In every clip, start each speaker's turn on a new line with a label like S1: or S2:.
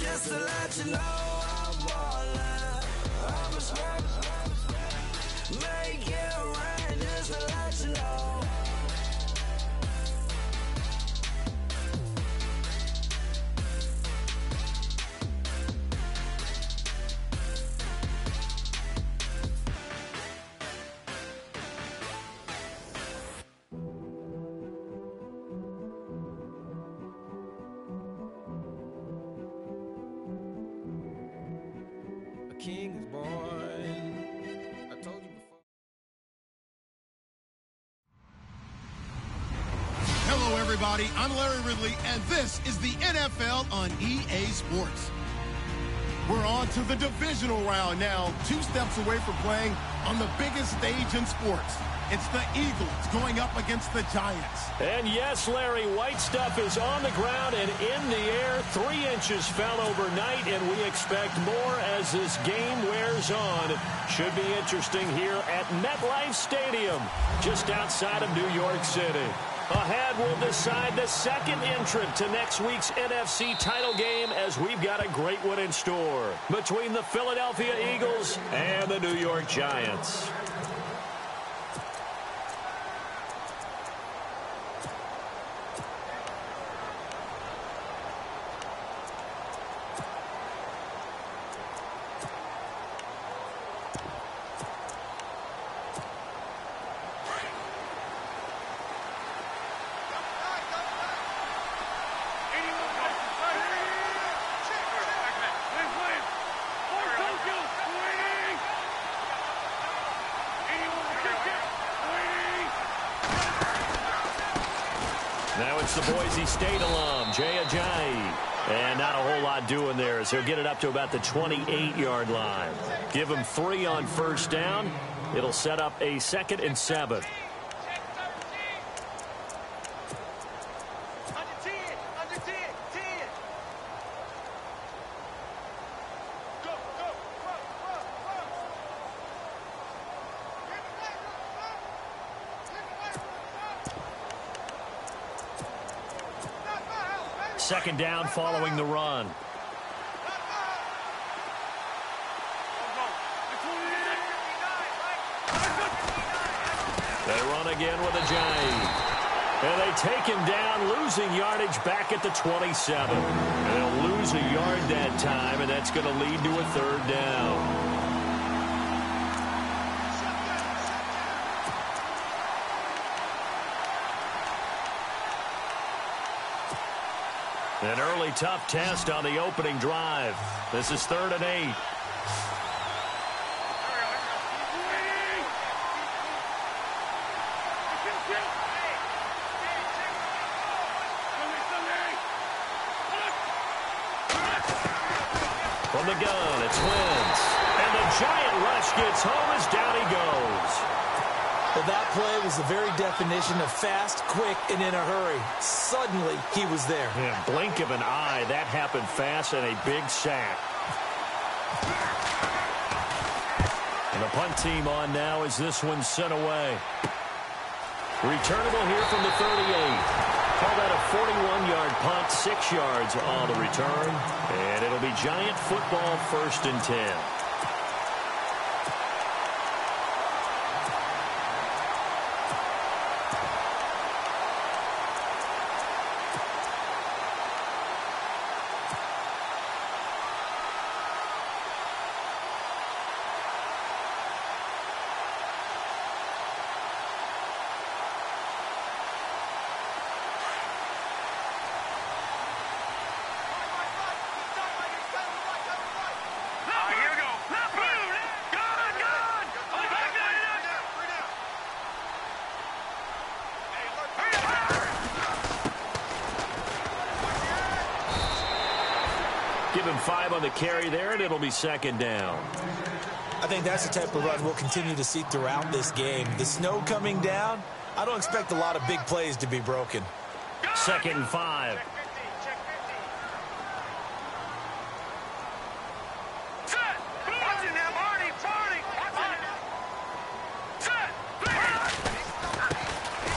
S1: just to let you know I'm ballin'. I'm a smoke. Make it rain just to let you know. A king is born. I told you before.
S2: Hello, everybody. I'm Larry Ridley, and this is the NFL on EA Sports. We're on to the divisional round now, 2 steps away from playing on the biggest stage in sports. It's the Eagles going up against the Giants.
S3: And yes, Larry, white stuff is on the ground and in the air. 3 inches fell overnight, and we expect more as this game wears on. Should be interesting here at MetLife Stadium, just outside of New York City. Ahead, we'll decide the second entrant to next week's NFC title game, as we've got a great one in store between the Philadelphia Eagles and the New York Giants. Now it's the Boise State alum, Jay Ajayi. And not a whole lot doing there, as he'll get it up to about the 28-yard line. Give him 3 on first down. It'll set up a 2nd and 7. Second down following the run. They run again with Ajayi. And they take him down, losing yardage back at the 27. And they'll lose a yard that time, and that's going to lead to a 3rd down. An early tough test on the opening drive. This is 3rd and 8. From the gun, it's Wentz. And the giant rush gets home as down he goes.
S4: Well, that play was the very definition of fast, quick, and in a hurry. Suddenly, he was there.
S3: Yeah, blink of an eye, that happened fast, and a big sack. And the punt team on now as this one's sent away. Returnable here from the 38. Call that a 41-yard punt, 6 yards on the return. And it'll be Giant football, 1st and 10. Give him 5 on the carry there, and it'll be 2nd down.
S4: I think that's the type of run we'll continue to see throughout this game. The snow coming down, I don't expect a lot of big plays to be broken.
S3: 2nd and 5.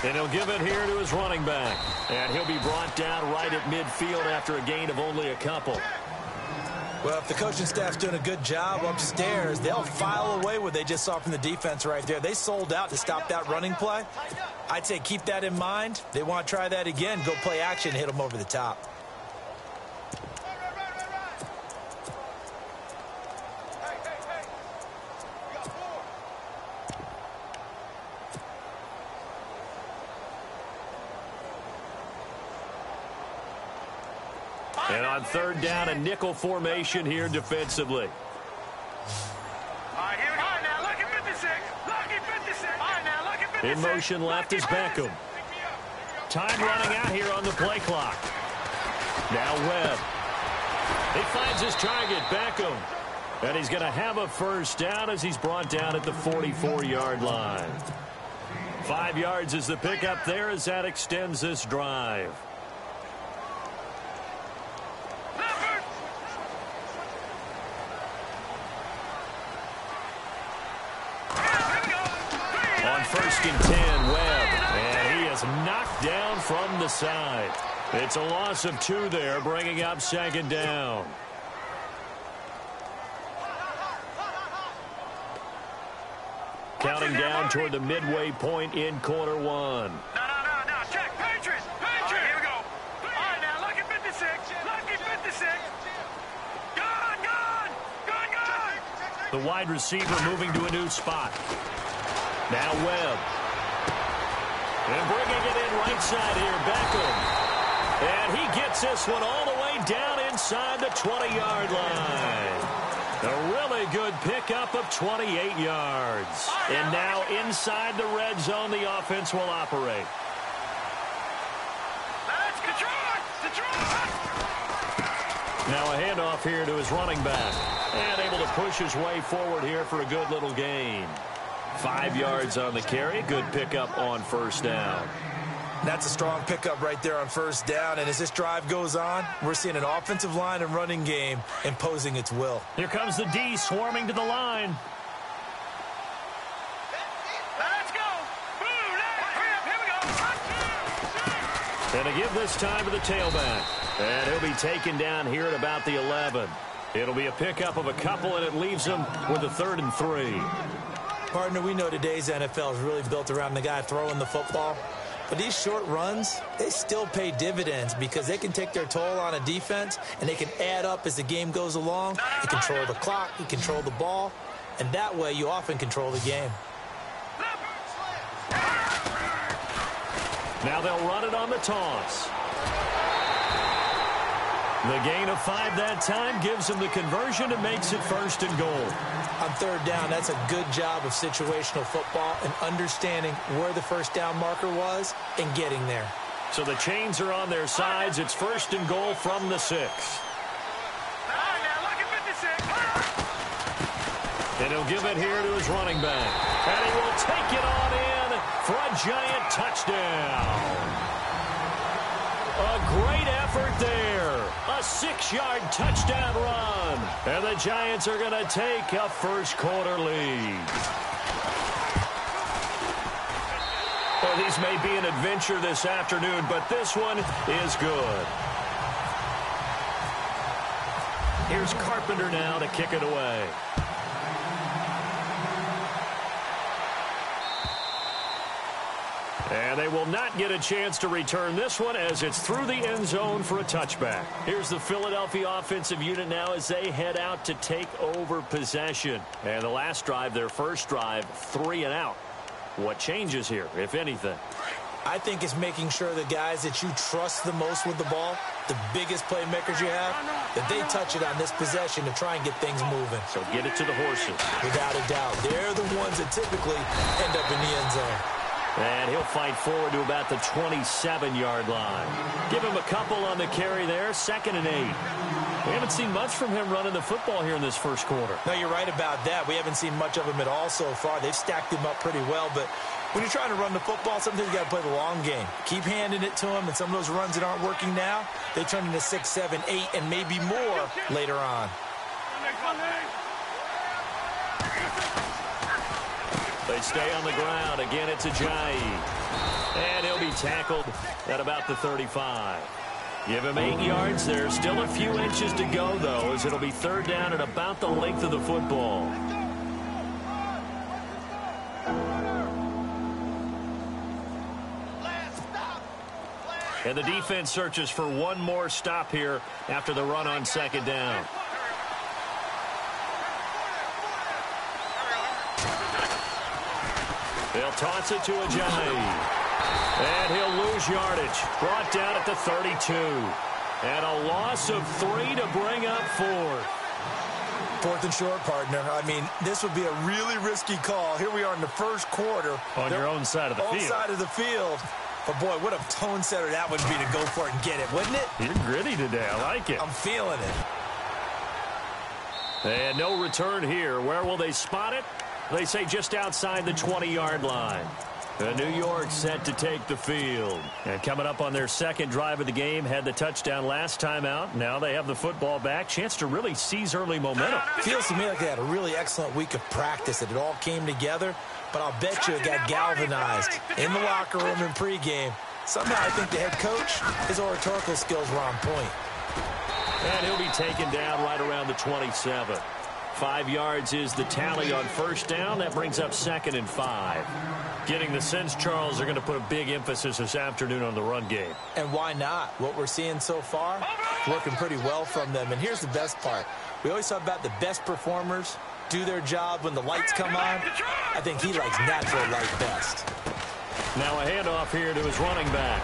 S3: And he'll give it here to his running back. And he'll be brought down right at midfield after a gain of only a couple.
S4: Well, if the coaching staff's doing a good job upstairs, they'll file away what they just saw from the defense right there. They sold out to stop that running play. I'd say keep that in mind. They want to try that again. Go play action, hit them over the top.
S3: And on third down, a nickel formation here defensively. In motion left is Beckham. Time running out here on the play clock. Now Webb. He finds his target, Beckham. And he's going to have a first down as he's brought down at the 44-yard line. 5 yards is the pickup there as that extends this drive. First and 10, Webb, and he is knocked down from the side. It's a loss of 2 there, bringing up second down. Counting down toward the midway point in quarter 1.
S5: No, check, Patriots, here we go. All right, now, lucky 56, lucky 56. Gone.
S3: The wide receiver moving to a new spot. Now Webb. And bringing it in right side here, Beckham. And he gets this one all the way down inside the 20-yard line. A really good pickup of 28 yards. And now inside the red zone, the offense will operate.
S5: Let's control.
S3: Now a handoff here to his running back. And able to push his way forward here for a good little gain. 5 yards on the carry. Good pickup on first down.
S4: That's a strong pickup right there on first down. And as this drive goes on, we're seeing an offensive line and running game imposing its will.
S3: Here comes the D swarming to the line.
S5: Let's go. Here we go.
S3: And to give this time to the tailback. And he'll be taken down here at about the 11. It'll be a pickup of a couple, and it leaves him with a 3rd and 3.
S4: Partner, we know today's NFL is really built around the guy throwing the football. But these short runs, they still pay dividends because they can take their toll on a defense, and they can add up as the game goes along. You control the clock, you control the ball, and that way you often control the game.
S3: Now they'll run it on the toss. The gain of 5 that time gives him the conversion and makes it 1st and goal.
S4: On third down, that's a good job of situational football and understanding where the first down marker was and getting there.
S3: So the chains are on their sides. It's 1st and goal from the 6. And he'll give it here to his running back. And he will take it on in for a giant touchdown. A great effort there. A 6-yard touchdown run. And the Giants are going to take a first-quarter lead. Well, these may be an adventure this afternoon, but this one is good. Here's Carpenter now to kick it away. And they will not get a chance to return this one as it's through the end zone for a touchback. Here's the Philadelphia offensive unit now as they head out to take over possession. And the last drive, their first drive, 3 and out. What changes here, if anything?
S4: I think it's making sure the guys that you trust the most with the ball, the biggest playmakers you have, that they touch it on this possession to try and get things moving.
S3: So get it to the horses.
S4: Without a doubt. They're the ones that typically end up in the end zone.
S3: And he'll fight forward to about the 27-yard line. Give him a couple on the carry there, 2nd and 8. We haven't seen much from him running the football here in this first quarter.
S4: No, you're right about that. We haven't seen much of him at all so far. They've stacked him up pretty well, but when you're trying to run the football, sometimes you got to play the long game. Keep handing it to him, and some of those runs that aren't working now, they turn into 6, 7, 8, and maybe more later on.
S3: They stay on the ground. Again, it's Ajayi. And he'll be tackled at about the 35. Give him 8 yards. There's still a few inches to go, though, as it'll be third down at about the length of the football. And the defense searches for one more stop here after the run on second down. They'll toss it to Ajayi. And he'll lose yardage. Brought down at the 32. And a loss of 3 to bring up 4th.
S4: 4th and short, partner. I mean, this would be a really risky call. Here we are in the first quarter.
S3: On your own side of the field.
S4: Own side of the field. But, boy, what a tone setter that would be to go for it and get it, wouldn't it?
S3: You're gritty today. I like it.
S4: I'm feeling it.
S3: And no return here. Where will they spot it? They say just outside the 20-yard line. New York set to take the field. And coming up on their second drive of the game, had the touchdown last time out. Now they have the football back. Chance to really seize early momentum.
S4: Feels to me like they had a really excellent week of practice. It all came together. But I'll bet you it got galvanized in the locker room in pregame. Somehow I think the head coach, his oratorical skills were on point.
S3: And he'll be taken down right around the 27. 5 yards is the tally on first down. That brings up 2nd and 5. Getting the sense, Charles, they're going to put a big emphasis this afternoon on the run game.
S4: And why not? What we're seeing so far, working pretty well from them. And here's the best part. We always talk about the best performers do their job when the lights come on. I think he likes natural light best.
S3: Now a handoff here to his running back.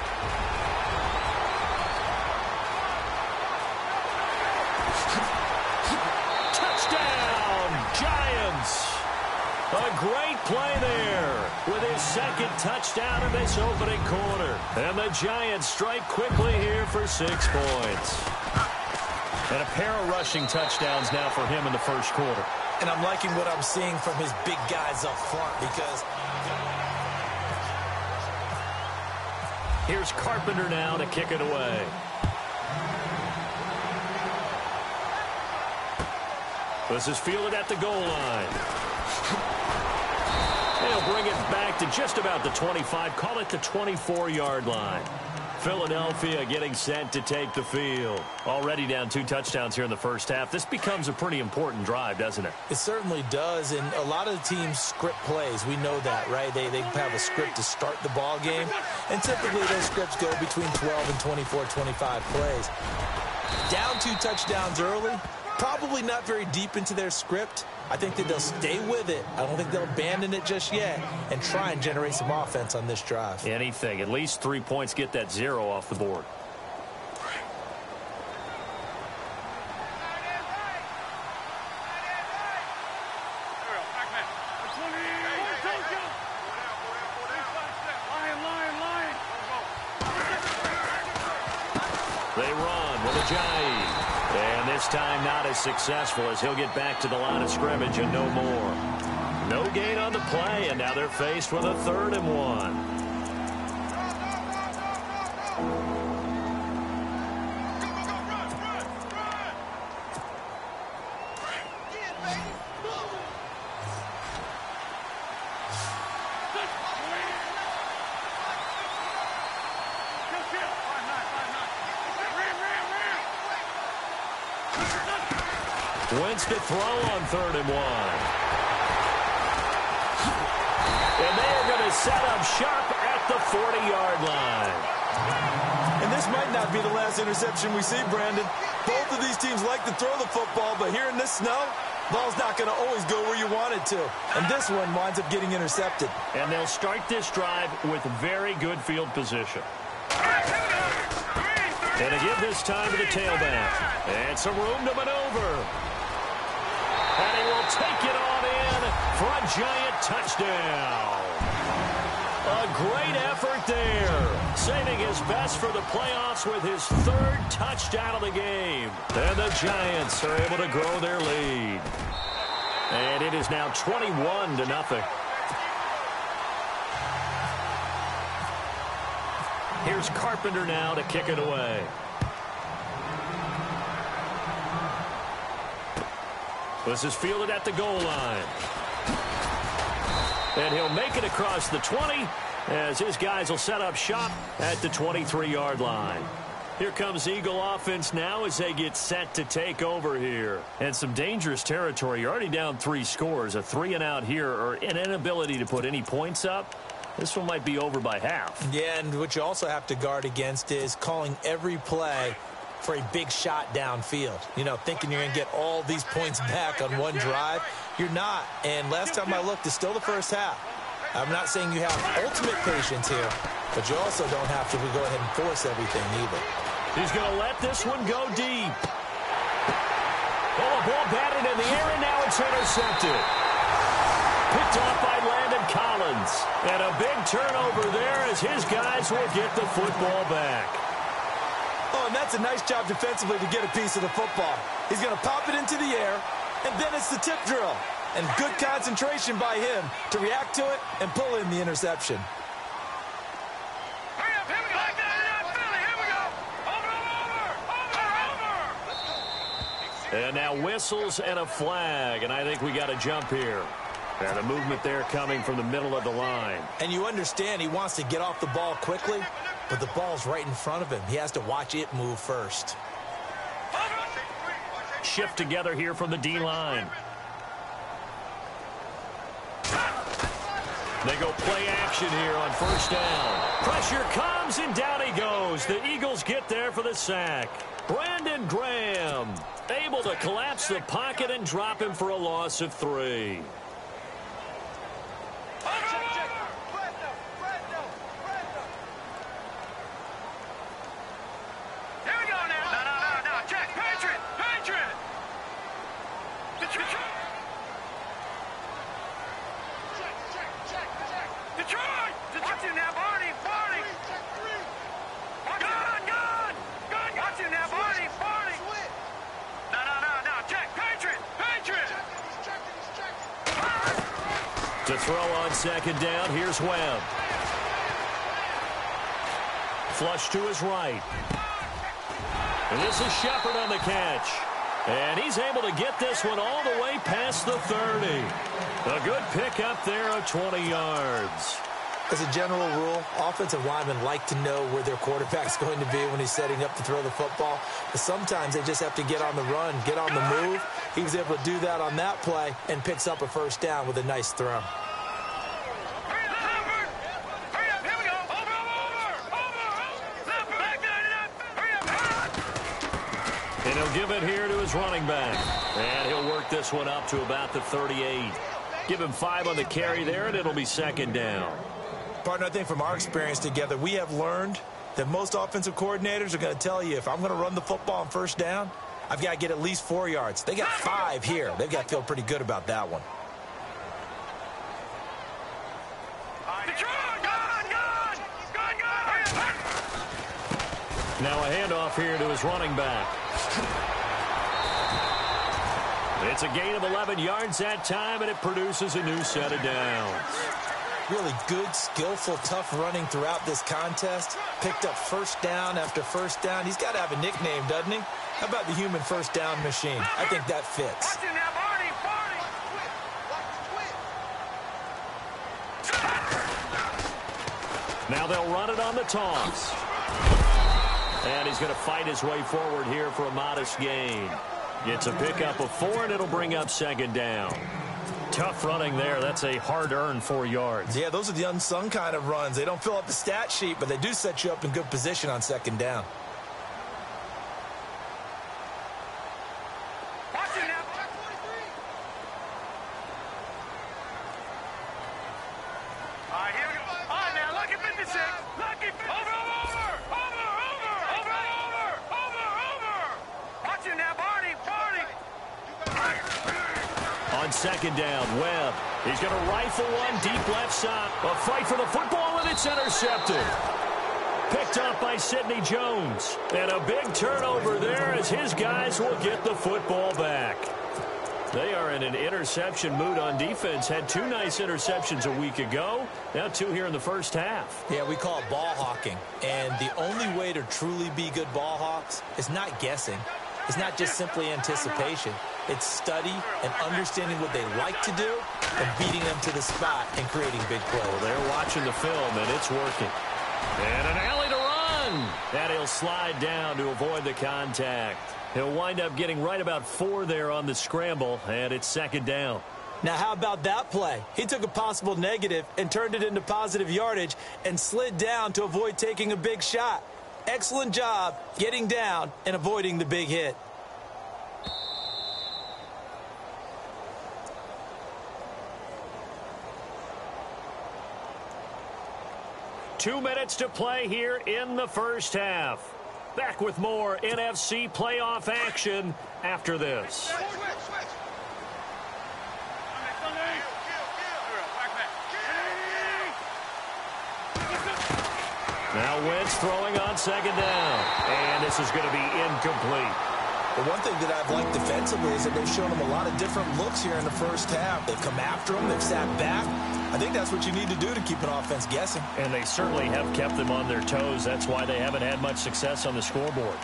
S3: Touchdown, Giants. A great play there with his second touchdown in this opening quarter. And the Giants strike quickly here for 6 points. And a pair of rushing touchdowns now for him in the first quarter.
S4: And I'm liking what I'm seeing from his big guys up front because...
S3: Here's Carpenter now to kick it away. This is fielded at the goal line. They'll bring it back to just about the 25. Call it the 24-yard line. Philadelphia getting set to take the field. Already down 2 touchdowns here in the first half. This becomes a pretty important drive, doesn't it?
S4: It certainly does, and a lot of the teams script plays. We know that, right? They have a script to start the ball game, and typically those scripts go between 12 and 24, 25 plays. Down 2 touchdowns early, probably not very deep into their script. I think that they'll stay with it. I don't think they'll abandon it just yet and try and generate some offense on this drive.
S3: Anything. At least 3 points, get that 0 off the board. They run with Ajayi. And this time not as successful as he'll get back to the line of scrimmage and no more. No gain on the play, and now they're faced with a 3rd and 1. Wentz to throw on 3rd and 1. And they're going to set up shop at the 40-yard line.
S4: And this might not be the last interception we see, Brandon. Both of these teams like to throw the football, but here in this snow, ball's not going to always go where you want it to. And this one winds up getting intercepted.
S3: And they'll start this drive with very good field position. And to give this time to the tailback. And some room to maneuver. And he will take it on in for a giant touchdown. A great effort there. Saving his best for the playoffs with his 3rd touchdown of the game. And the Giants are able to grow their lead. And it is now 21-0. Here's Carpenter now to kick it away. This is fielded at the goal line. And he'll make it across the 20 as his guys will set up shop at the 23-yard line. Here comes Eagle offense now as they get set to take over here. And some dangerous territory. You're already down 3 scores. A 3-and-out here or an inability to put any points up. This one might be over by half.
S4: Yeah, and what you also have to guard against is calling every play for a big shot downfield. You know, thinking you're going to get all these points back on one drive. You're not. And last time I looked, it's still the first half. I'm not saying you have ultimate patience here, but you also don't have to go ahead and force everything either.
S3: He's going to let this one go deep. Oh, a ball batted in the air, and now it's intercepted. Picked off by Landon Collins. And a big turnover there as his guys will get the football back.
S4: Oh, and that's a nice job defensively to get a piece of the football. He's going to pop it into the air, and then it's the tip drill. And good concentration by him to react to it and pull in the interception.
S5: Hurry up, here we go. Philly, here we go. Over.
S3: And now whistles and a flag, and I think we got a jump here. And a movement there coming from the middle of the line.
S4: And you understand he wants to get off the ball quickly, but the ball's right in front of him. He has to watch it move first.
S3: Shift together here from the D-line. They go play action here on first down. Pressure comes, and down he goes. The Eagles get there for the sack. Brandon Graham able to collapse the pocket and drop him for a loss of 3. To throw on second down, here's Webb. Flush to his right. And this is Shepard on the catch. And he's able to get this one all the way past the 30. A good pickup there of 20 yards.
S4: As a general rule, offensive linemen like to know where their quarterback's going to be when he's setting up to throw the football. But sometimes they just have to get on the run, get on the move. He was able to do that on that play and picks up a first down with a nice throw.
S3: And he'll give it here to his running back. And he'll work this one up to about the 38. Give him 5 on the carry there, and it'll be second down.
S4: Partner, I think from our experience together, we have learned that most offensive coordinators are going to tell you, if I'm going to run the football on first down, I've got to get at least 4 yards. They got 5 here. They've got to feel pretty good about that one.
S3: Now a handoff here to his running back. It's a gain of 11 yards that time, and it produces a new set of downs.
S4: Really good, skillful, tough running throughout this contest. Picked up first down after first down. He's got to have a nickname, doesn't he? How about the human first down machine? I think that fits.
S3: Now they'll run it on the toss. And he's going to fight his way forward here for a modest gain. Gets a pickup of 4, and it'll bring up second down. Tough running there. That's a hard-earned 4 yards.
S4: Yeah, those are the unsung kind of runs. They don't fill up the stat sheet, but they do set you up in good position on second down.
S3: Second down, Webb. He's going to rifle one deep left side. A fight for the football, and it's intercepted. Picked up by Sidney Jones. And a big turnover there as his guys will get the football back. They are in an interception mood on defense. Had 2 nice interceptions a week ago. Now 2 here in the first half.
S4: Yeah, we call it ball hawking. And the only way to truly be good ball hawks is not guessing. It's not just simply anticipation. It's study and understanding what they like to do and beating them to the spot and creating big plays.
S3: Well, they're watching the film, and it's working. And an alley to run. gun. And he'll slide down to avoid the contact. He'll wind up getting right about 4 there on the scramble, and it's second down.
S4: Now, how about that play? He took a possible negative and turned it into positive yardage and slid down to avoid taking a big shot. Excellent job getting down and avoiding the big hit.
S3: Two minutes to play here in the first half. Back with more NFC playoff action after this. Now Wentz throwing on second down. And this is going to be incomplete.
S4: The one thing that I've liked defensively is that they've shown him a lot of different looks here in the first half. They've come after him. They've sat back. I think that's what you need to do to keep an offense guessing.
S3: And they certainly have kept them on their toes. That's why they haven't had much success on the scoreboard.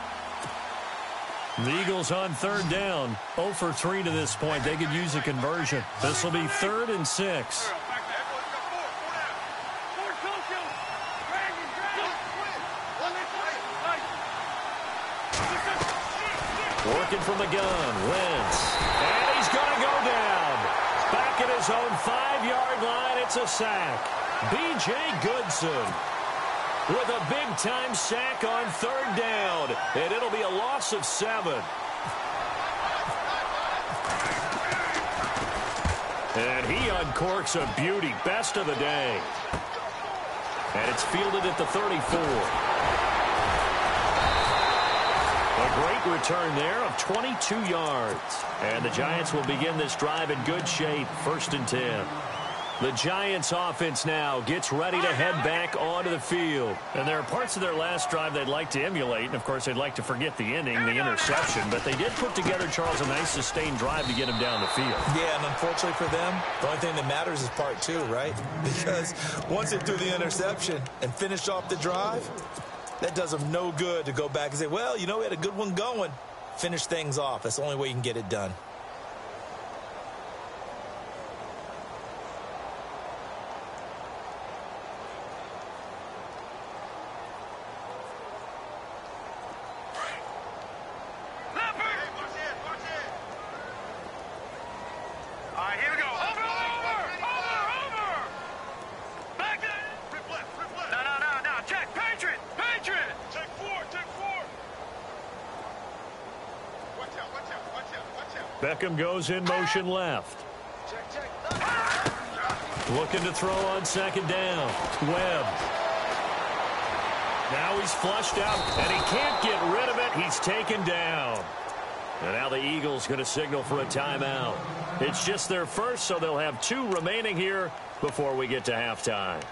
S3: The Eagles on third down. 0 for 3 to this point. They could use a conversion. This will be 3rd and 6. Working from the gun, Wentz. And he's going to go down. Back at his own 5-yard line, it's a sack. B.J. Goodson with a big-time sack on third down. And it'll be a loss of 7. And he uncorks a beauty, best of the day. And it's fielded at the 34. A great return there of 22 yards. And the Giants will begin this drive in good shape, 1st and 10. The Giants offense now gets ready to head back onto the field. And there are parts of their last drive they'd like to emulate. And, of course, they'd like to forget the ending, the interception. But they did put together, Charles, a nice sustained drive to get him down the field. Yeah, and unfortunately for them, the only thing that matters is part 2, right? Because once they threw the interception and finished off the drive, that does them no good to go back and say, well, you know, we had a good one going. Finish things off. That's the only way you can get it done. Beckham goes in motion left. Looking to throw on second down. Webb. Now he's flushed out, and he can't get rid of it. He's taken down. And now the Eagles going to signal for a timeout. It's just their first, so they'll have 2 remaining here before we get to halftime.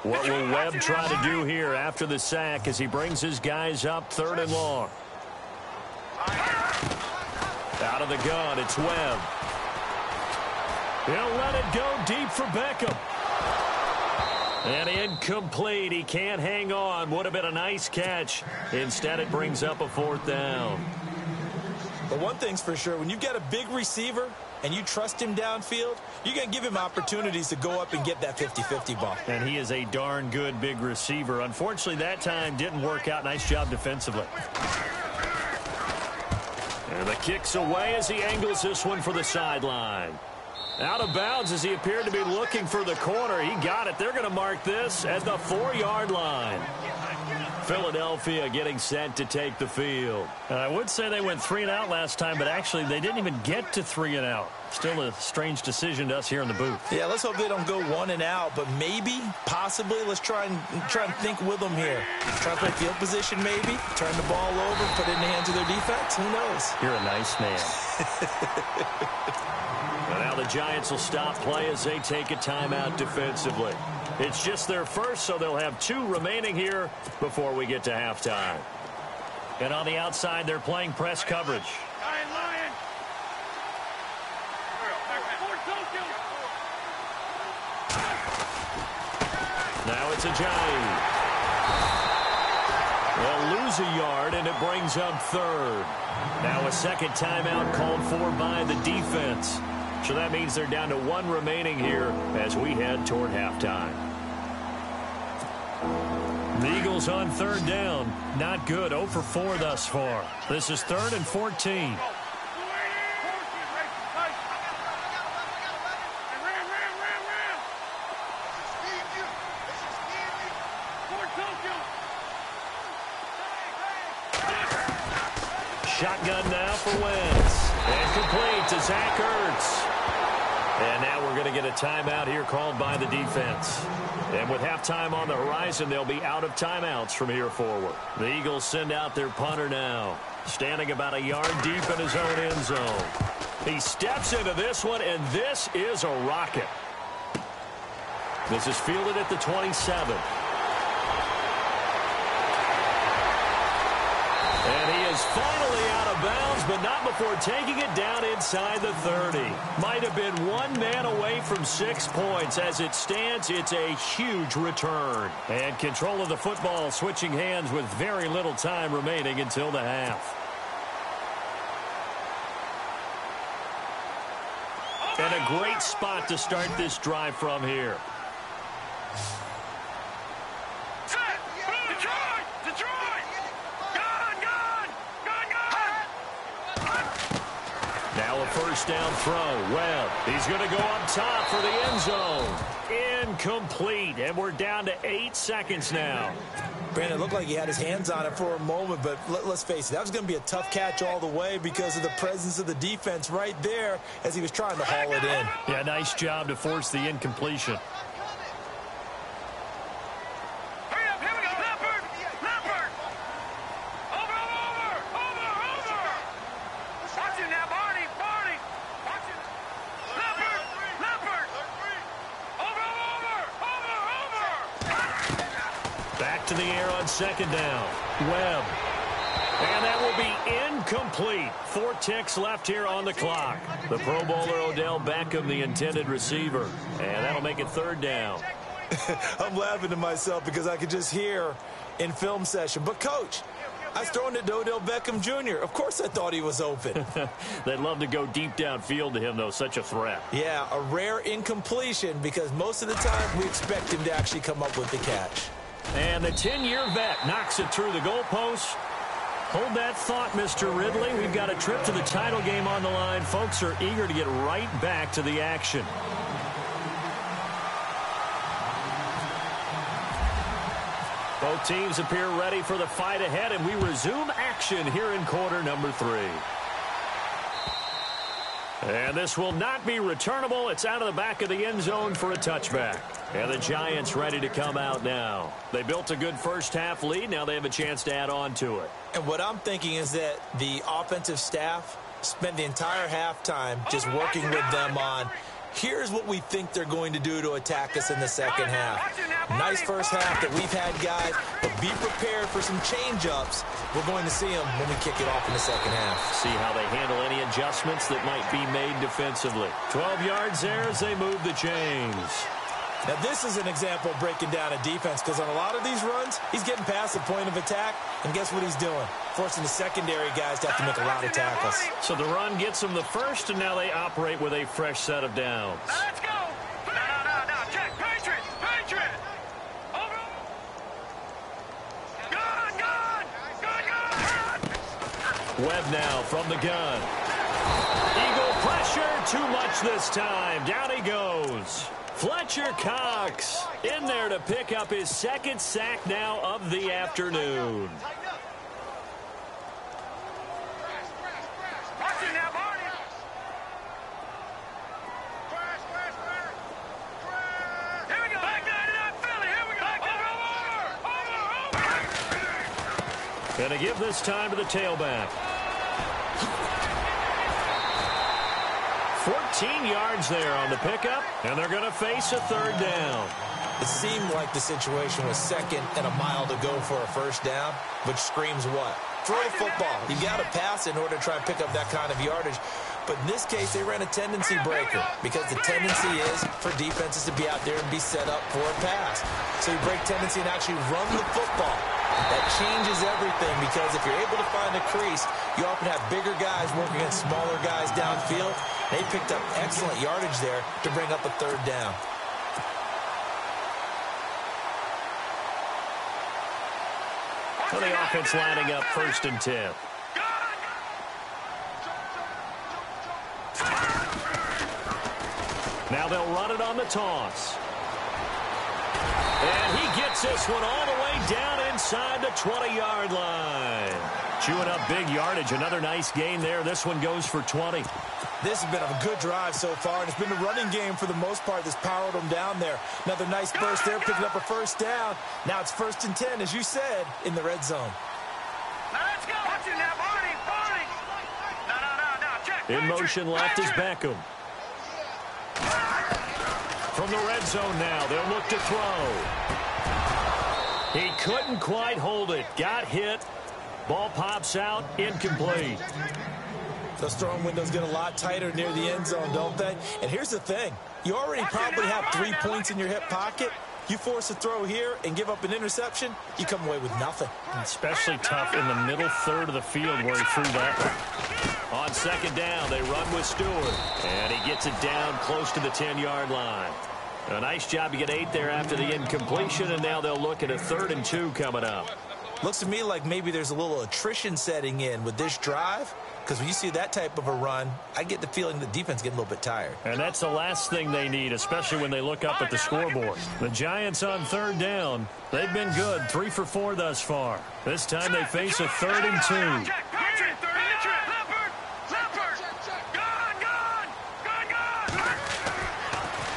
S3: What will Webb try to do here after the sack as he brings his guys up 3rd and long? Out of the gun, it's Webb. He'll let it go deep for Beckham. And incomplete. He can't hang on. Would have been a nice catch. Instead, it brings up a 4th down.
S4: But one thing's for sure, when you get a big receiver and you trust him downfield, you're going to give him opportunities to go up and get that 50-50 ball.
S3: And he is a darn good big receiver. Unfortunately, that time didn't work out. Nice job defensively. And the kick's away as he angles this one for the sideline. Out of bounds as he appeared to be looking for the corner. He got it. They're going to mark this at the 4-yard line. Philadelphia getting set to take the field. I would say they went 3 and out last time, but actually they didn't even get to 3 and out. Still a strange decision to us here in the booth.
S4: Yeah, let's hope they don't go 1 and out, but maybe, possibly, let's try and think with them here. Try to play field position maybe, turn the ball over, put it in the hands of their defense. Who knows?
S3: You're a nice man. And now the Giants will stop play as they take a timeout defensively. It's just their first, so they'll have 2 remaining here before we get to halftime. And on the outside, they're playing press coverage. Now it's Ajayi. They'll lose a yard, and it brings up third. Now a second timeout called for by the defense. So that means they're down to one remaining here as we head toward halftime. The Eagles on third down. Not good. 0 for 4 thus far. This is 3rd and 14. Shotgun now for Wentz. And complete to Zach Ertz. And now we're going to get a timeout here called by the defense. And with halftime on the horizon, they'll be out of timeouts from here forward. The Eagles send out their punter now, standing about a yard deep in his own end zone. He steps into this one, and this is a rocket. This is fielded at the 27. And he is finally out of bounds, but not before taking it down inside the 30. Might have been one man away from 6 points. As it stands, it's a huge return. And control of the football switching hands with very little time remaining until the half. And a great spot to start this drive from here. Now a first down throw. Webb, he's going to go up top for the end zone. Incomplete, and we're down to 8 seconds now.
S4: Brandon, it looked like he had his hands on it for a moment, but let's face it, that was going to be a tough catch all the way because of the presence of the defense right there as he was trying to haul it in.
S3: Yeah, nice job to force the incompletion. To the air on second down. Webb. And that will be incomplete. 4 ticks left here on the clock. The Pro Bowler Odell Beckham, the intended receiver. And that'll make it 3rd down.
S4: I'm laughing to myself because I could just hear in film session. But, Coach, I was throwing it to Odell Beckham Jr. Of course I thought he was open.
S3: They'd love to go deep downfield to him, though. Such a threat.
S4: Yeah, a rare incompletion because most of the time we expect him to actually come up with the catch.
S3: And the 10-year vet knocks it through the goalpost. Hold that thought, Mr. Ridley. We've got a trip to the title game on the line. Folks are eager to get right back to the action. Both teams appear ready for the fight ahead, and we resume action here in quarter number 3. And this will not be returnable. It's out of the back of the end zone for a touchback. And the Giants ready to come out now. They built a good first half lead. Now they have a chance to add on to it.
S4: And what I'm thinking is that the offensive staff spent the entire halftime just working with them on, here's what we think they're going to do to attack us in the second half. Nice first half that we've had, guys, but be prepared for some change-ups. We're going to see them when we kick it off in the second half.
S3: See how they handle any adjustments that might be made defensively. 12 yards there as they move the chains.
S4: Now, this is an example of breaking down a defense because on a lot of these runs, he's getting past the point of attack, and guess what he's doing? Forcing the secondary guys to have to make a lot of tackles.
S3: So the run gets them the first, and now they operate with a fresh set of downs.
S5: Let's go! No, check! Patriot! Over! Gun!
S3: Webb now from the gun. Eagle pressure, too much this time. Down he goes. Fletcher Cox in there to pick up his 2nd sack now of the afternoon. Going to give this time to the tailback. 14 yards there on the pickup, and they're going to face a 3rd down.
S4: It seemed like the situation was 2nd and a mile to go for a first down, which screams what? Throw the football. You got to pass in order to try and pick up that kind of yardage. But in this case, they ran a tendency breaker because the tendency is for defenses to be out there and be set up for a pass. So you break tendency and actually run the football. That changes everything because if you're able to find a crease, you often have bigger guys working against smaller guys downfield. They picked up excellent yardage there to bring up a third down.
S3: So the offense lining up 1st and 10. Now they'll run it on the toss. And he gets this one all the way down inside the 20-yard line. Chewing up big yardage. Another nice gain there. This one goes for 20.
S4: This has been a good drive so far, and it's been a running game for the most part that's powered them down there. Another nice burst there, picking up a first down. Now it's 1st and 10, as you said, in the red zone.
S5: Now let's go. Watch it now, Barney. No. Check.
S3: In motion left is Beckham. From the red zone now, they'll look to throw. He couldn't quite hold it. Got hit. Ball pops out. Incomplete.
S4: Those throwing windows get a lot tighter near the end zone, don't they? And here's the thing. You already probably have 3 points in your hip pocket. You force a throw here and give up an interception, you come away with nothing.
S3: Especially tough in the middle third of the field where he threw that one. On 2nd down, they run with Stewart. And he gets it down close to the 10-yard line. A nice job to get 8 there after the incompletion, and now they'll look at a 3rd and 2 coming up.
S4: Looks to me like maybe there's a little attrition setting in with this drive. Because when you see that type of a run, I get the feeling the defense getting a little bit tired.
S3: And that's the last thing they need, especially when they look up at the scoreboard. The Giants on 3rd down. They've been good, 3 for 4 thus far. This time they face a 3rd and 2.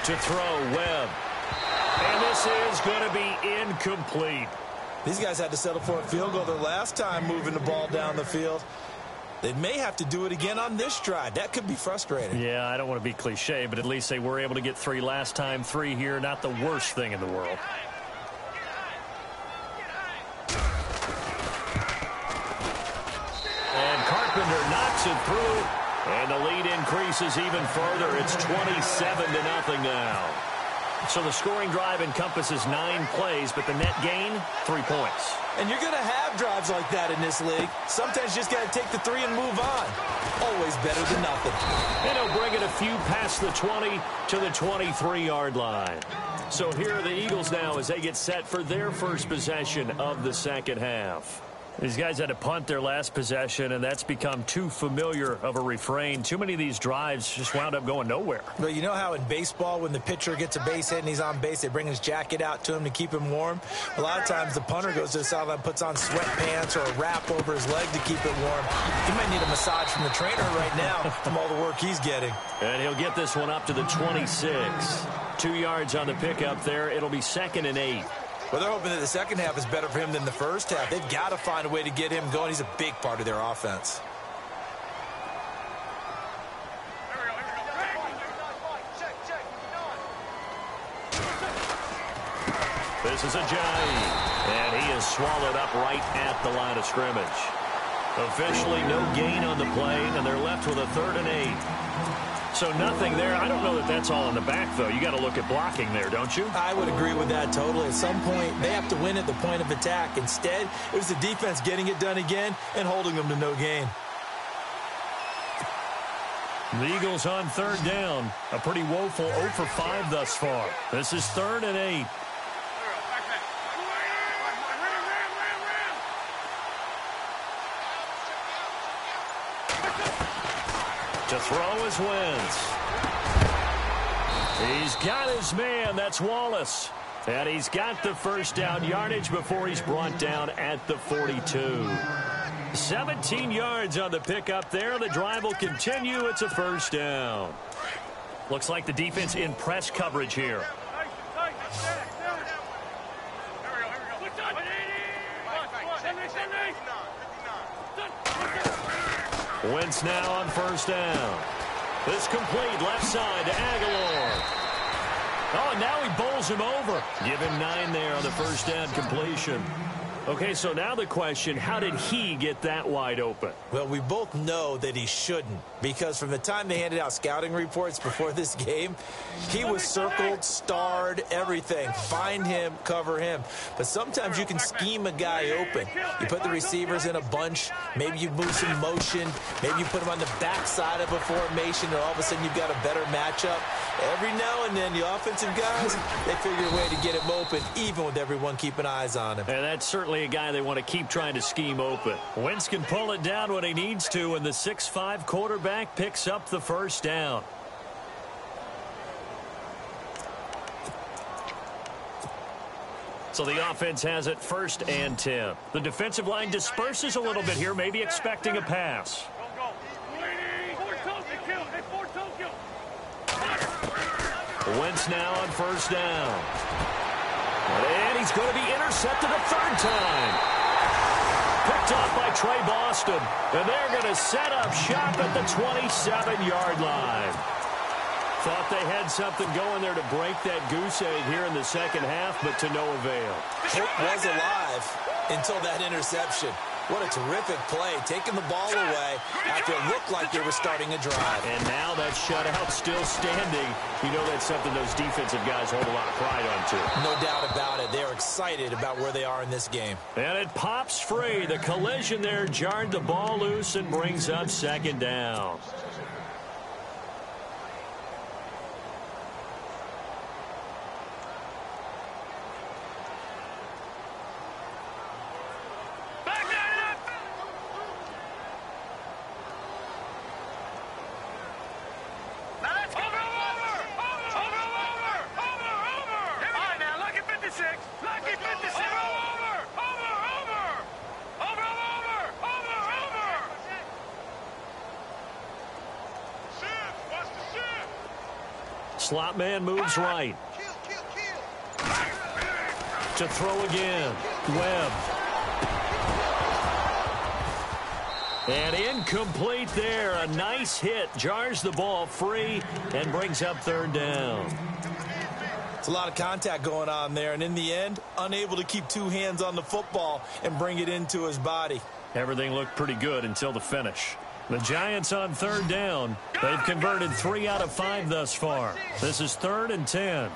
S3: To throw, Webb. And this is going to be incomplete.
S4: These guys had to settle for a field goal their last time moving the ball down the field. They may have to do it again on this drive. That could be frustrating.
S3: Yeah, I don't want to be cliche, but at least they were able to get 3 last time. 3 here, not the worst thing in the world. And Carpenter knocks it through. And the lead increases even further. It's 27-0 now. So the scoring drive encompasses 9 plays, but the net gain, 3 points.
S4: And you're going to have drives like that in this league. Sometimes you just got to take the 3 and move on. Always better than nothing.
S3: And he'll bring it a few past the 20 to the 23-yard line. So here are the Eagles now as they get set for their first possession of the second half. These guys had to punt their last possession, and that's become too familiar of a refrain. Too many of these drives just wound up going nowhere.
S4: But you know how in baseball, when the pitcher gets a base hit and he's on base, they bring his jacket out to him to keep him warm? A lot of times the punter goes to the sideline, puts on sweatpants or a wrap over his leg to keep it warm. He might need a massage from the trainer right now from all the work he's getting.
S3: And he'll get this one up to the 26. 2 yards on the pickup there. It'll be 2nd and 8.
S4: Well, they're hoping that the second half is better for him than the first half. They've got to find a way to get him going. He's a big part of their offense.
S3: This is a Giant, and he is swallowed up right at the line of scrimmage. Officially no gain on the play, and they're left with a 3rd and 8. So nothing there. I don't know that that's all in the back, though. You got to look at blocking there, don't you?
S4: I would agree with that totally. At some point, they have to win at the point of attack. Instead, it was the defense getting it done again and holding them to no gain.
S3: The Eagles on 3rd down. A pretty woeful 0 for 5 thus far. This is 3rd and 8. To throw is Wentz. He's got his man. That's Wallace. And he's got the first down yardage before he's brought down at the 42. 17 yards on the pickup there. The drive will continue. It's a first down. Looks like the defense in press coverage here. Wentz now on first down. This complete left side to Aguilar. Oh, and now he bowls him over. Give him 9 there on the first down completion. Okay, so now the question, how did he get that wide open?
S4: Well, we both know that he shouldn't, because from the time they handed out scouting reports before this game, he was circled, starred, everything. Find him, cover him. But sometimes you can scheme a guy open. You put the receivers in a bunch, maybe you move some motion, maybe you put him on the backside of a formation, and all of a sudden you've got a better matchup. Every now and then, the offensive guys, they figure a way to get him open, even with everyone keeping eyes on him.
S3: And that's certainly a guy they want to keep trying to scheme open. Wentz can pull it down when he needs to, and the 6'5" quarterback picks up the first down. So the offense has it 1st and 10. The defensive line disperses a little bit here, maybe expecting a pass. Wentz now on 1st down. And he's going to be intercepted a 3rd time. Picked off by Trey Boston. And they're going to set up shop at the 27-yard line. Thought they had something going there to break that goose egg here in the second half, but to no avail.
S4: Hope was alive until that interception. What a terrific play, taking the ball away after it looked like they were starting a drive.
S3: And now that shutout still standing. You know that's something those defensive guys hold a lot of pride on, too.
S4: No doubt about it. They're excited about where they are in this game.
S3: And it pops free. The collision there jarred the ball loose and brings up 2nd down. Slot man moves right. To throw again. Webb. And incomplete there. A nice hit. Jars the ball free and brings up 3rd down.
S4: It's a lot of contact going on there, and in the end, unable to keep 2 hands on the football and bring it into his body.
S3: Everything looked pretty good until the finish. The Giants on 3rd down. They've converted 3 out of 5 thus far. This is 3rd and 10.
S5: All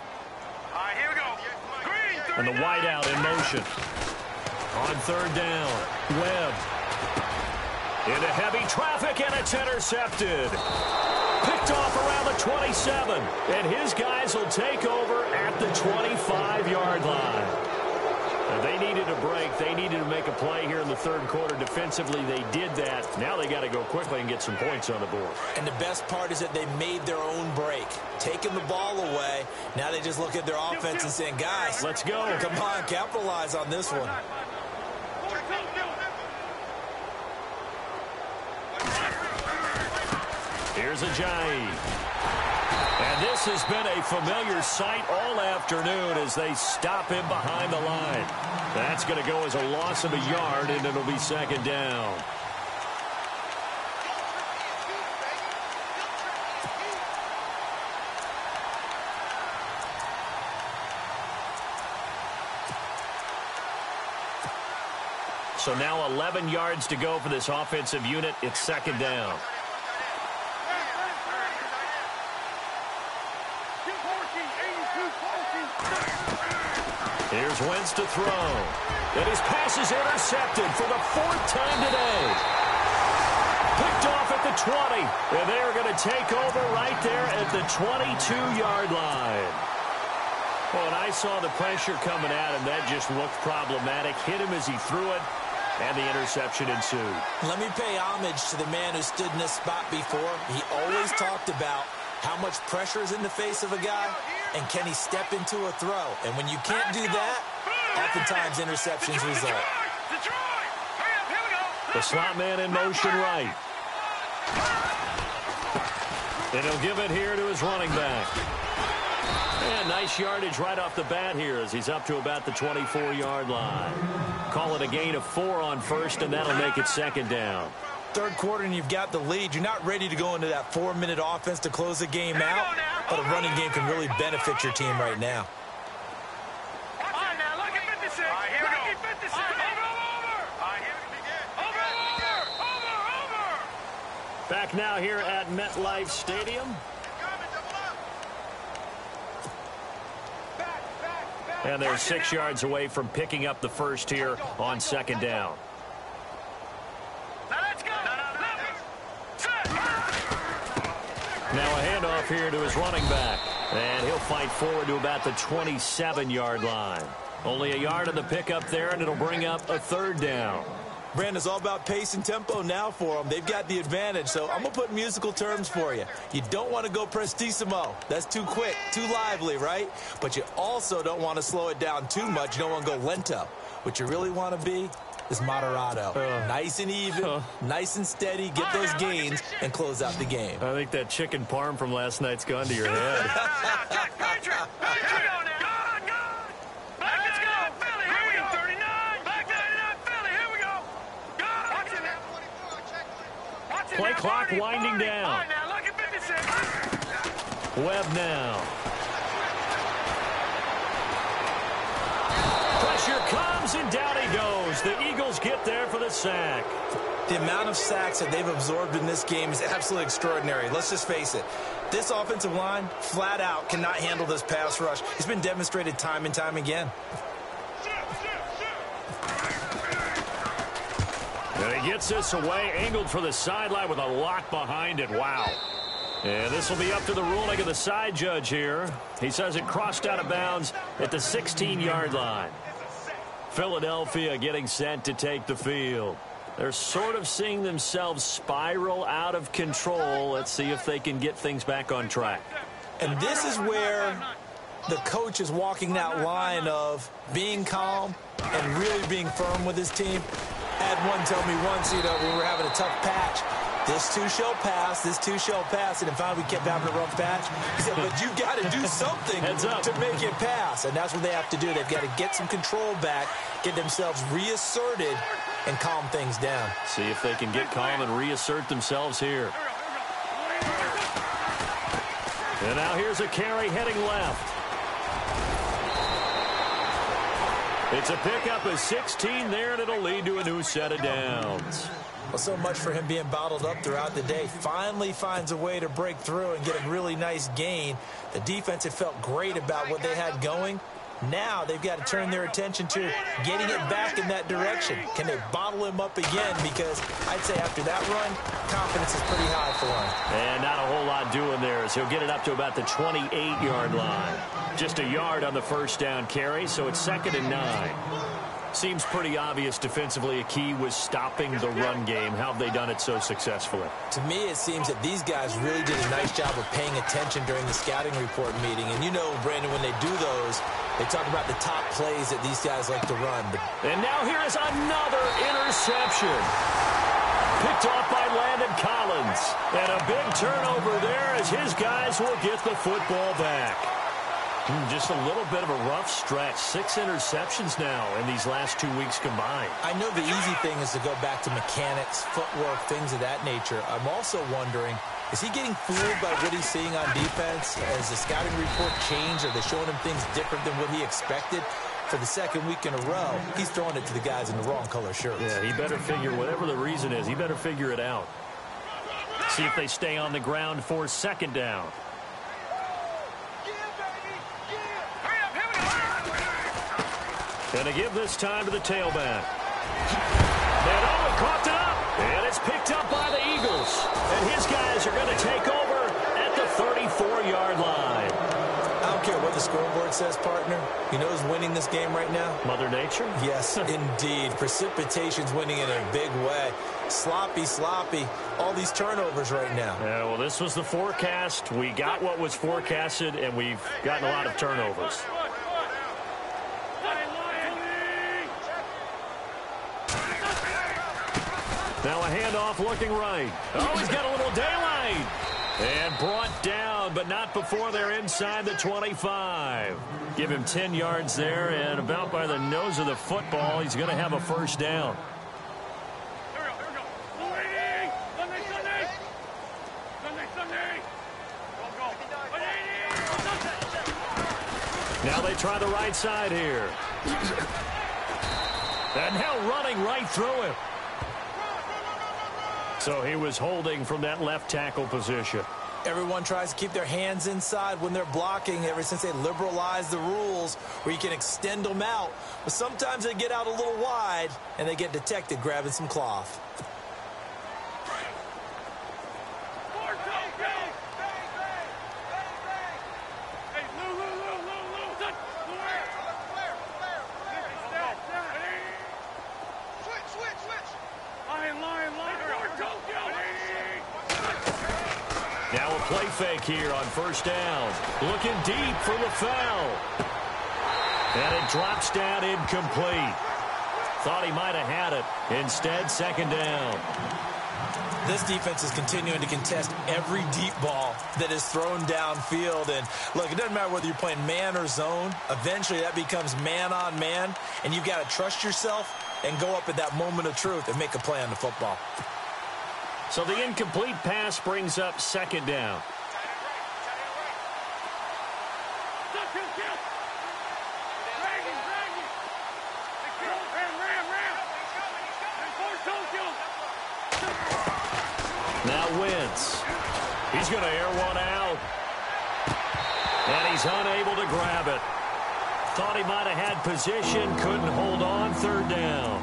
S5: right, here we go. Green,
S3: And the wideout in motion. On 3rd down, Webb. Into heavy traffic, and it's intercepted. Picked off around the 27. And his guys will take over at the 25-yard line. They needed a break. They needed to make a play here in the 3rd quarter. Defensively, they did that. Now they got to go quickly and get some points on the board.
S4: And the best part is that they made their own break. Taking the ball away. Now they just look at their offense and saying, guys,
S3: let's go.
S4: Come on, capitalize on this one.
S3: Here's Ajayi. And this has been a familiar sight all afternoon as they stop him behind the line. That's going to go as a loss of a yard, and it'll be 2nd down. So now 11 yards to go for this offensive unit. It's 2nd down. Here's Wentz to throw. And his pass is intercepted for the 4th time today. Picked off at the 20. And they're going to take over right there at the 22-yard line. Well, and I saw the pressure coming at him. That just looked problematic. Hit him as he threw it. And the interception ensued.
S4: Let me pay homage to the man who stood in this spot before. He always talked about how much pressure is in the face of a guy, and can he step into a throw. And when you can't do that, oftentimes interceptions result.
S3: The slot man in motion right. And he'll give it here to his running back. And nice yardage right off the bat here as he's up to about the 24-yard line. Call it a gain of 4 on 1st, and that'll make it 2nd down.
S4: 3rd quarter and you've got the lead. You're not ready to go into that 4-minute offense to close the game out, but a running game can really benefit your team right now.
S5: All right, now, look at 56. All right, here we go. 56.
S3: now here at MetLife Stadium. And they're 6 yards away from picking up the first here on second down. Now a handoff here to his running back. And he'll fight forward to about the 27-yard line. Only a yard on the pickup there, and it'll bring up a third down.
S4: Brandon, it's all about pace and tempo now for them. They've got the advantage, so I'm going to put musical terms for you. You don't want to go prestissimo. That's too quick, too lively, right? But you also don't want to slow it down too much. You don't want to go lento. What you really want to be is moderato. Nice and even, nice and steady, get those gains, and close out the game.
S3: I think that chicken parm from last night's gone to your head. Play clock winding down. Webb now. Pressure comes, and down he goes. The Eagles get there for the sack.
S4: The amount of sacks that they've absorbed in this game is absolutely extraordinary. Let's just face it. This offensive line, flat out, cannot handle this pass rush. It's been demonstrated time and time again.
S3: And he gets this away, angled for the sideline with a lock behind it. Wow. And this will be up to the ruling of the side judge here. He says it crossed out of bounds at the 16-yard line. Philadelphia getting set to take the field. They're sort of seeing themselves spiral out of control. Let's see if they can get things back on track.
S4: And this is where the coach is walking that line of being calm and really being firm with his team. I had one tell me once, when we were having a tough patch, this too shall pass, this too shall pass, and finally we kept having a rough patch. He said, but you got to do something to make it pass, and that's what they have to do. They've got to get some control back, get themselves reasserted, and calm things down.
S3: See if they can get calm and reassert themselves here. And now here's a carry heading left. It's a pickup of 16 there, and it'll lead to a new set of downs.
S4: Well, so much for him being bottled up throughout the day. Finally finds a way to break through and get a really nice gain. The defense had felt great about what they had going. Now they've got to turn their attention to getting it back in that direction. Can they bottle him up again? Because I'd say after that run, confidence is pretty high for him.
S3: And not a whole lot doing there as he'll get it up to about the 28-yard line. Just a yard on the first down carry, so it's 2nd and 9. Seems pretty obvious defensively a key was stopping the run game. How have they done it so successfully?
S4: To me, it seems that these guys really did a nice job of paying attention during the scouting report meeting. And you know, Brandon, when they do those, they talk about the top plays that these guys like to run.
S3: And now here is another interception. Picked off by Landon Collins. And a big turnover there as his guys will get the football back. Just a little bit of a rough stretch. 6 interceptions now in these last 2 weeks combined.
S4: I know the easy thing is to go back to mechanics, footwork, things of that nature. I'm also wondering, is he getting fooled by what he's seeing on defense? Has the scouting report changed? Are they showing him things different than what he expected? For the second week in a row, he's throwing it to the guys in the wrong color shirts.
S3: Yeah, he better figure, whatever the reason is, he better figure it out. See if they stay on the ground for 2nd down. And a give this time to the tailback. And coughed it up. And it's picked up by the Eagles. And his guys are going to take over at the 34-yard line.
S4: I don't care what the scoreboard says, partner. You know who's winning this game right now?
S3: Mother Nature?
S4: Yes, indeed. Precipitation's winning in a big way. Sloppy, sloppy. All these turnovers right now.
S3: Yeah, well, this was the forecast. We got what was forecasted, and we've gotten a lot of turnovers. Now a handoff looking right. Oh, he's got a little daylight. And brought down, but not before they're inside the 25. Give him 10 yards there, and about by the nose of the football, he's going to have a first down. Now they try the right side here. And now running right through him. So he was holding from that left tackle position.
S4: Everyone tries to keep their hands inside when they're blocking ever since they liberalized the rules where you can extend them out. But sometimes they get out a little wide and they get detected grabbing some cloth.
S3: Now a play fake here on first down. Looking deep for the foul. And it drops down incomplete. Thought he might have had it. Instead, second down.
S4: This defense is continuing to contest every deep ball that is thrown downfield. And, look, it doesn't matter whether you're playing man or zone. Eventually, that becomes man on man. And you've got to trust yourself and go up at that moment of truth and make a play on the football.
S3: So the incomplete pass brings up second down. Now Wentz. He's going to air one out. And he's unable to grab it. Thought he might have had position, couldn't hold on, third down.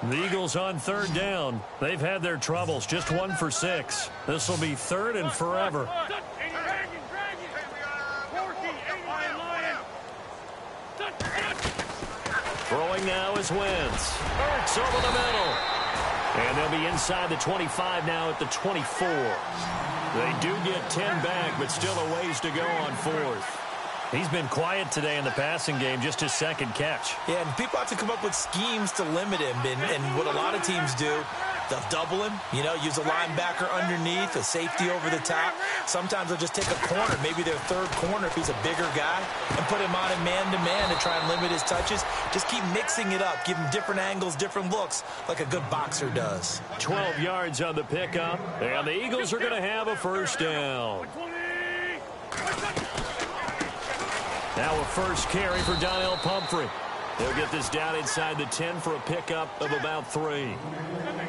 S3: The Eagles on third down. They've had their troubles, just 1 for 6. This will be third and forever. Throwing now is Wentz. Hurts over the middle. And they'll be inside the 25 now at the 24. They do get 10 back, but still a ways to go on fourth. He's been quiet today in the passing game, just his second catch.
S4: Yeah, and people have to come up with schemes to limit him. And what a lot of teams do, they'll double him, use a linebacker underneath, a safety over the top. Sometimes they'll just take a corner, maybe their third corner if he's a bigger guy, and put him on a man-to-man to try and limit his touches. Just keep mixing it up, give him different angles, different looks, like a good boxer does.
S3: 12 yards on the pickup, and the Eagles are going to have a first down. Now a first carry for Donnell Pumphrey. They'll get this down inside the 10 for a pickup of about 3.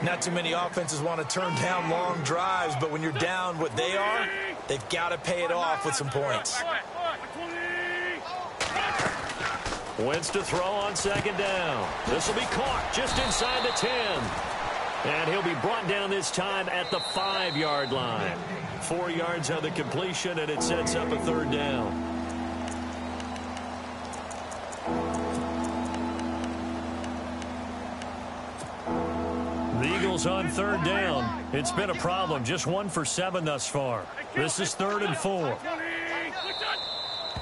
S4: Not too many offenses want to turn down long drives, but when you're down what they are, they've got to pay it off with some points.
S3: Wentz to throw on second down. This will be caught just inside the 10. And he'll be brought down this time at the 5-yard line. 4 yards on the completion, and it sets up a third down. The Eagles on third down. It's been a problem. Just 1 for 7 thus far. This is 3rd and 4.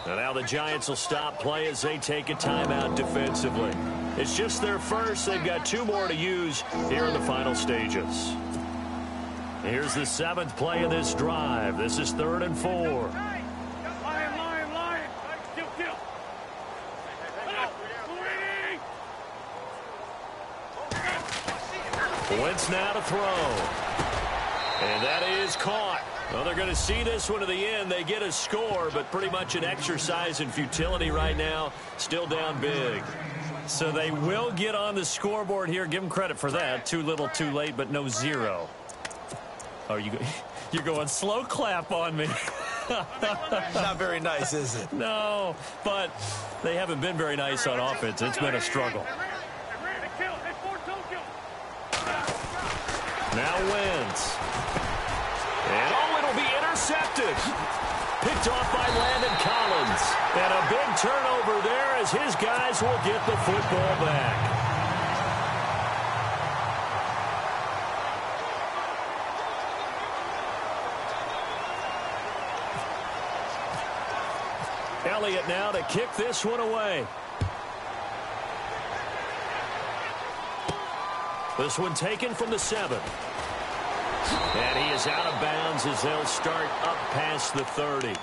S3: And now the Giants will stop play as they take a timeout defensively. It's just their first. They've got 2 more to use here in the final stages. Here's the 7th play of this drive. This is 3rd and 4. Wentz now to throw. And that is caught. Well, they're going to see this one to the end. They get a score, but pretty much an exercise in futility right now. Still down big. So they will get on the scoreboard here. Give them credit for that. Too little, too late, but no 0. Oh, you're going slow clap on me.
S4: Not very nice, is it?
S3: No, but they haven't been very nice on offense. It's been a struggle. Now Wentz. And it'll be intercepted. Picked off by Landon Collins. And a big turnover there as his guys will get the football back. Elliott now to kick this one away. This one taken from the 7. And he is out of bounds as they'll start up past the 30.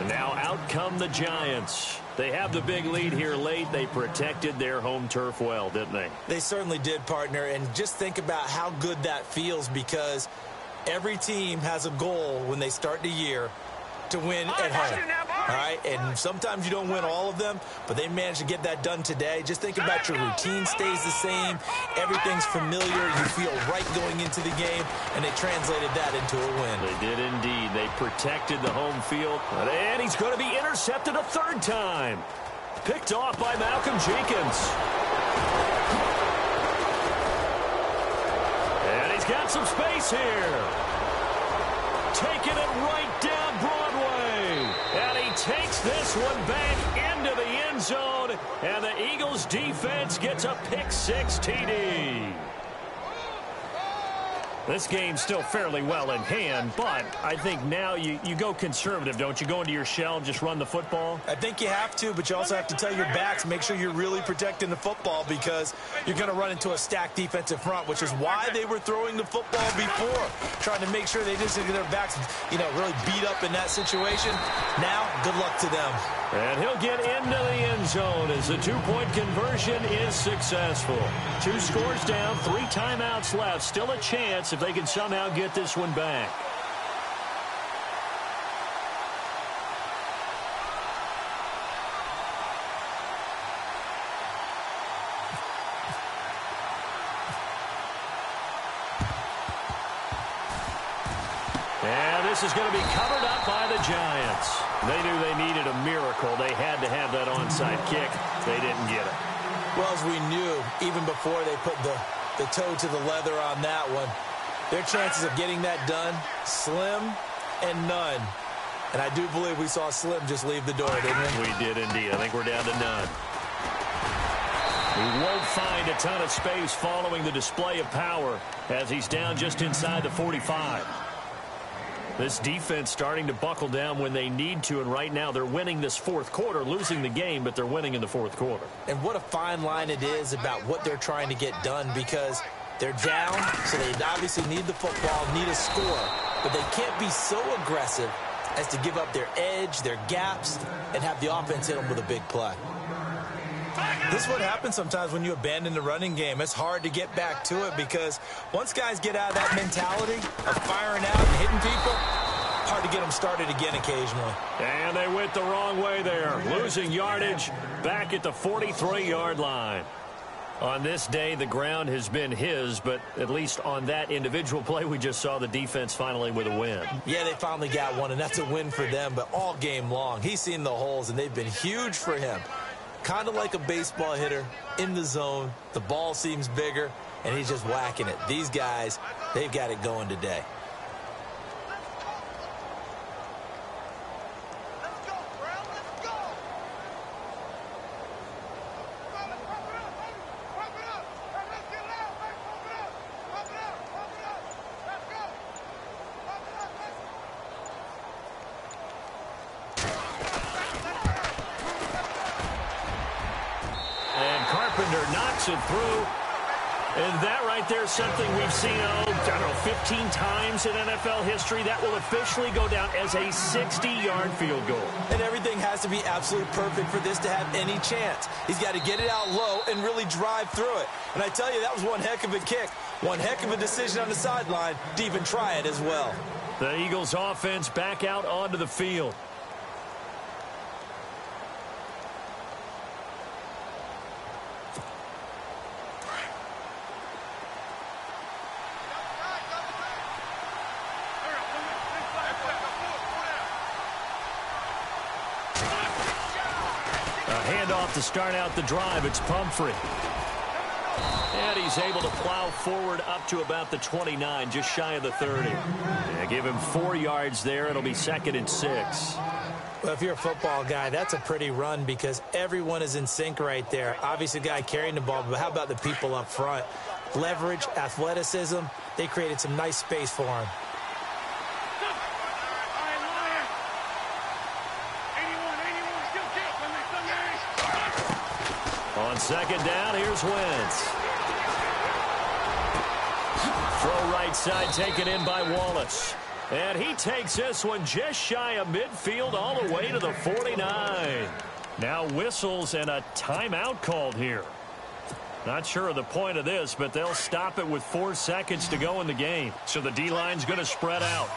S3: And now out come the Giants. They have the big lead here late. They protected their home turf well, didn't they?
S4: They certainly did, partner. And just think about how good that feels, because every team has a goal when they start the year to win at home. All right, and sometimes you don't win all of them, but they managed to get that done today. Just think about your routine stays the same. Everything's familiar. You feel right going into the game, and they translated that into a win.
S3: They did indeed. They protected the home field, and he's going to be intercepted a third time. Picked off by Malcolm Jenkins. And he's got some space here. Taking it right down Broadway. And he takes this one back into the end zone. And the Eagles defense gets a pick-6 TD. This game's still fairly well in hand, but I think now you go conservative, don't you? Go into your shell and just run the football?
S4: I think you have to, but you also have to tell your backs, make sure you're really protecting the football because you're going to run into a stacked defensive front, which is why they were throwing the football before, trying to make sure they didn't get their backs, really beat up in that situation. Now, good luck to them.
S3: And he'll get into the end zone as the two-point conversion is successful. 2 scores down, 3 timeouts left. Still a chance if they can somehow get this one back. And this is going to be covered up by the Giants. They knew they needed a miracle. They had to have that onside kick. They didn't get it.
S4: Well, as we knew, even before they put the toe to the leather on that one, their chances of getting that done, slim and none. And I do believe we saw Slim just leave the door, didn't we?
S3: We did indeed. I think we're down to none. He won't find a ton of space following the display of power as he's down just inside the 45. This defense starting to buckle down when they need to, and right now they're winning this fourth quarter, losing the game, but they're winning in the fourth quarter.
S4: And what a fine line it is about what they're trying to get done because they're down, so they obviously need the football, need a score, but they can't be so aggressive as to give up their edge, their gaps, and have the offense hit them with a big play. This is what happens sometimes when you abandon the running game. It's hard to get back to it because once guys get out of that mentality of firing out and hitting people, hard to get them started again occasionally.
S3: And they went the wrong way there, losing yardage back at the 43-yard line. On this day, the ground has been his, but at least on that individual play, we just saw the defense finally with a win.
S4: Yeah, they finally got one, and that's a win for them, but all game long, he's seen the holes, and they've been huge for him. Kind of like a baseball hitter in the zone. The ball seems bigger, and he's just whacking it. These guys, they've got it going today.
S3: Knocks it through. And that right there is something we've seen, 15 times in NFL history. That will officially go down as a 60-yard field goal.
S4: And everything has to be absolutely perfect for this to have any chance. He's got to get it out low and really drive through it. And I tell you, that was one heck of a kick. One heck of a decision on the sideline to even try it as well.
S3: The Eagles offense back out onto the field. To start out the drive, it's Pumphrey. And he's able to plow forward up to about the 29, just shy of the 30. Yeah, give him 4 yards there. It'll be 2nd and 6.
S4: Well, if you're a football guy, that's a pretty run because everyone is in sync right there. Obviously, the guy carrying the ball, but how about the people up front? Leverage, athleticism, they created some nice space for him.
S3: On 2nd down, here's Wentz. Throw right side taken in by Wallace. And he takes this one just shy of midfield all the way to the 49. Now whistles and a timeout called here. Not sure of the point of this, but they'll stop it with 4 seconds to go in the game. So the D-line's going to spread out.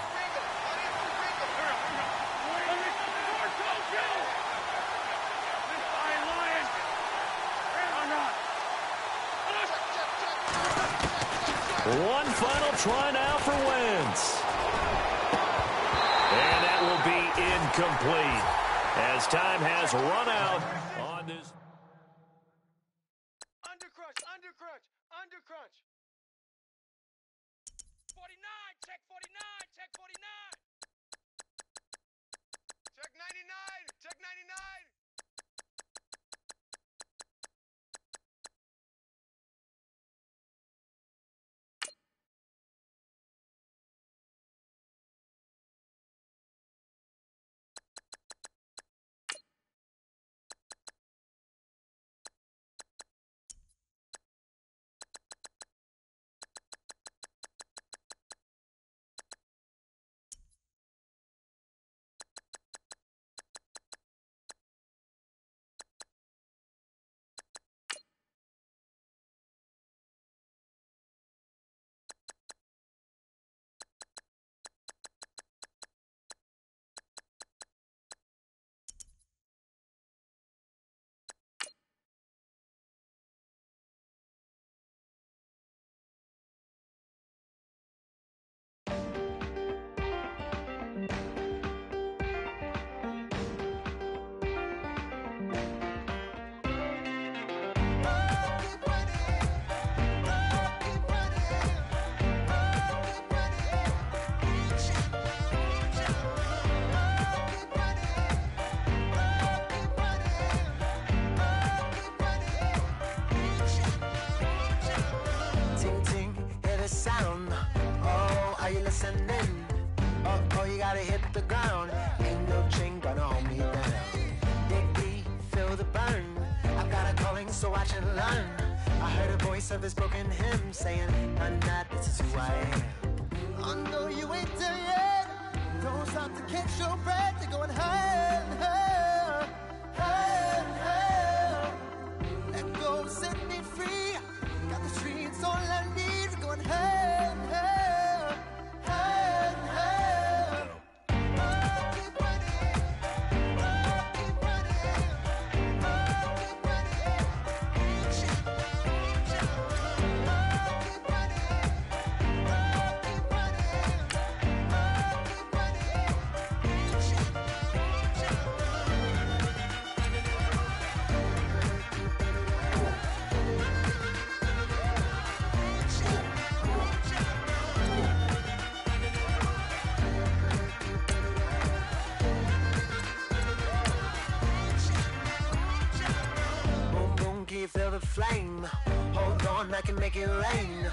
S3: One final try now for Wentz. And that will be incomplete as time has run out on this.
S5: Undercrunch, undercrunch, undercrunch. 49, check 49, check 49. Check 99, check 99.
S1: Sound. Oh, are you listening? Oh, you gotta hit the ground. Ain't no chain gonna hold me down. Dig deep, feel the burn. I've got a calling, so watch and learn. I heard a voice of his broken hymn saying, "None that this is who I am." I know you ain't there yet. Don't stop to catch your breath. You're going higher and higher, higher and higher. Let go, set me free. Got the streets all I need. Going higher and higher, higher and higher. Keep running, keep running, keep running. Keep feel the flame. Hold on, I can make it rain.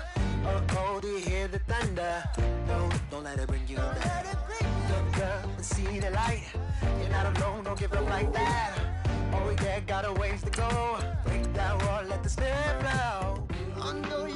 S1: Oh, do you hear the thunder? No, don't let it bring you down. Look up and see the light. You're not alone, don't give up like that. Oh yeah, got a ways to go. Break that wall, let the spirit flow. I know